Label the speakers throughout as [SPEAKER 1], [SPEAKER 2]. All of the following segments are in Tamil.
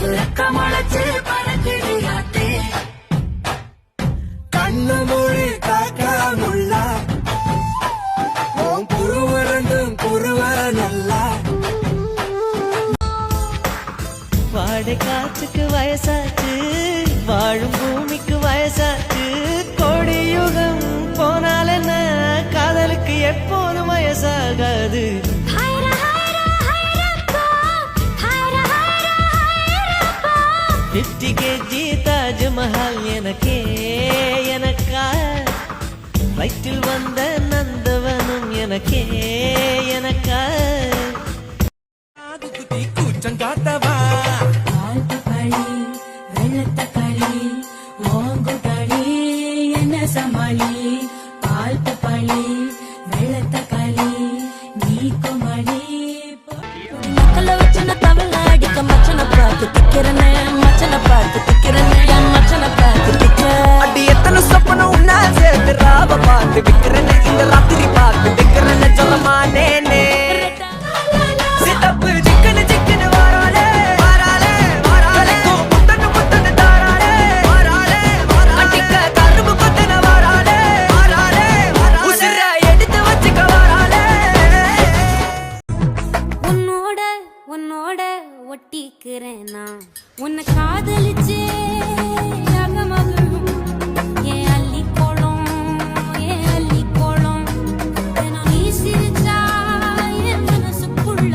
[SPEAKER 1] முளைச்சு பறக்குறியாத்தே கண்ணு மொழி காக்காமுள்ளா புருவரங்கும் புருவ நல்லா
[SPEAKER 2] வாடை காற்றுக்கு வயசாச்சு வாழும் பூமிக்கு வயசாச்சு கோடியுகம் போனால் என்ன காதலுக்கு எப்போதும் வயசாகாது 50 kg தாஜ்மஹால் எனக்கே எனக்கா வயிற்றில் வந்த நந்தவனும் எனக்கே எனக்கா
[SPEAKER 1] கூச்சம் காட்டவா
[SPEAKER 3] வெள்ளத்தக்காளி ஓங்குகளி என்ன சமாளி பால் பப்பாளி வெள்ளத்தக்காளி நீ குமளி மக்கள வச்சுன தமிழ் அடிக்க மச்சன பார்த்து திக்கிறனே மச்சன பார்த்து திக்கிறனே என் மச்சன பார்த்து திக்க
[SPEAKER 1] அடி எத்தனை சொப்பன உன்னா சேர்த்து ராவ பார்த்து விக்கிறனே இந்த ராத்திரி பார்த்து விக்கிறனே சொல்லமானே சித்தப்பு சிக்கனு சிக்கனு வாராலே வாராலே வாராலே புத்தனு புத்தனு தாராலே வாராலே அடிக்க கரும்பு கொத்தன வாராலே வாராலே உசிர எடுத்து வச்சுக்க வாராலே
[SPEAKER 3] உன்னோட உன்னோட ஒட்டிக்கிறேன் நான் உன்னை காதலிச்சே அகமகம் ஏன் அள்ளி கோலம் ஏன் அள்ளி கோலம் நீ சிரிச்சா என் மனசுக்குள்ள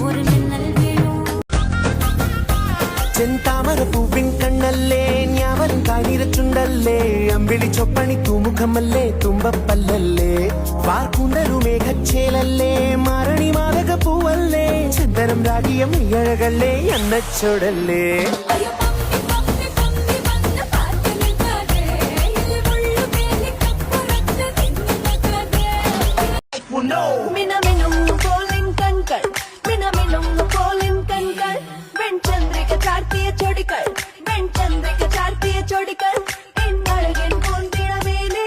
[SPEAKER 3] ஒரு மின்னல் விழும்
[SPEAKER 1] ചെന്താമര പൂവിൻ കണ്ണല്ലേ ഞാവലും കാണിര ചുണ്ടല്ലേ അമ്പിളി ചൊപ്പണി തൂമുഖമല്ലേ തുമ്പപ്പല്ലല്ലേ വാർക്കൂന്തലു മേഘച്ചേലല്ലേ മാരണി മാതക പൂവല്ലേ ചന്ദനം രാഗിയം അഴകല്ലേ എണ്ണച്ചൊടല്ലേ
[SPEAKER 3] மினமினும் போலின் கண்கள் மினமினும் போலின் கண்கள் வெண்சந்திரிக சார்த்திய சொடிகள் வெண்சந்திரிக சார்த்திய சொடிகள் என் அழகின் பொன்திடமேலே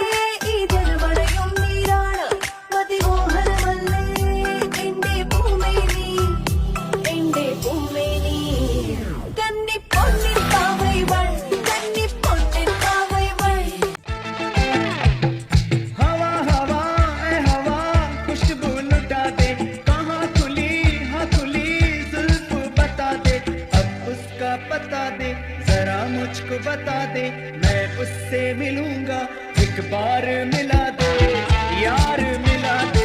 [SPEAKER 3] இதழ்மடையும் நீரான மதிமோகனமல்லே எண்டே பூமை நீ எண்டே பூமை நீ கன்னி பொன்னின் பாவைவள் கன்னி பொன்னின் பாவைவள்
[SPEAKER 4] हवा हवा ए हवा खुशबू लुटा दे कहाँ खुली हाँ खुली जुल्फ बता दे अब उसका पता दे जरा मुझको बता दे मैं उससे मिलूंगा एक बार मिला दे यार मिला दे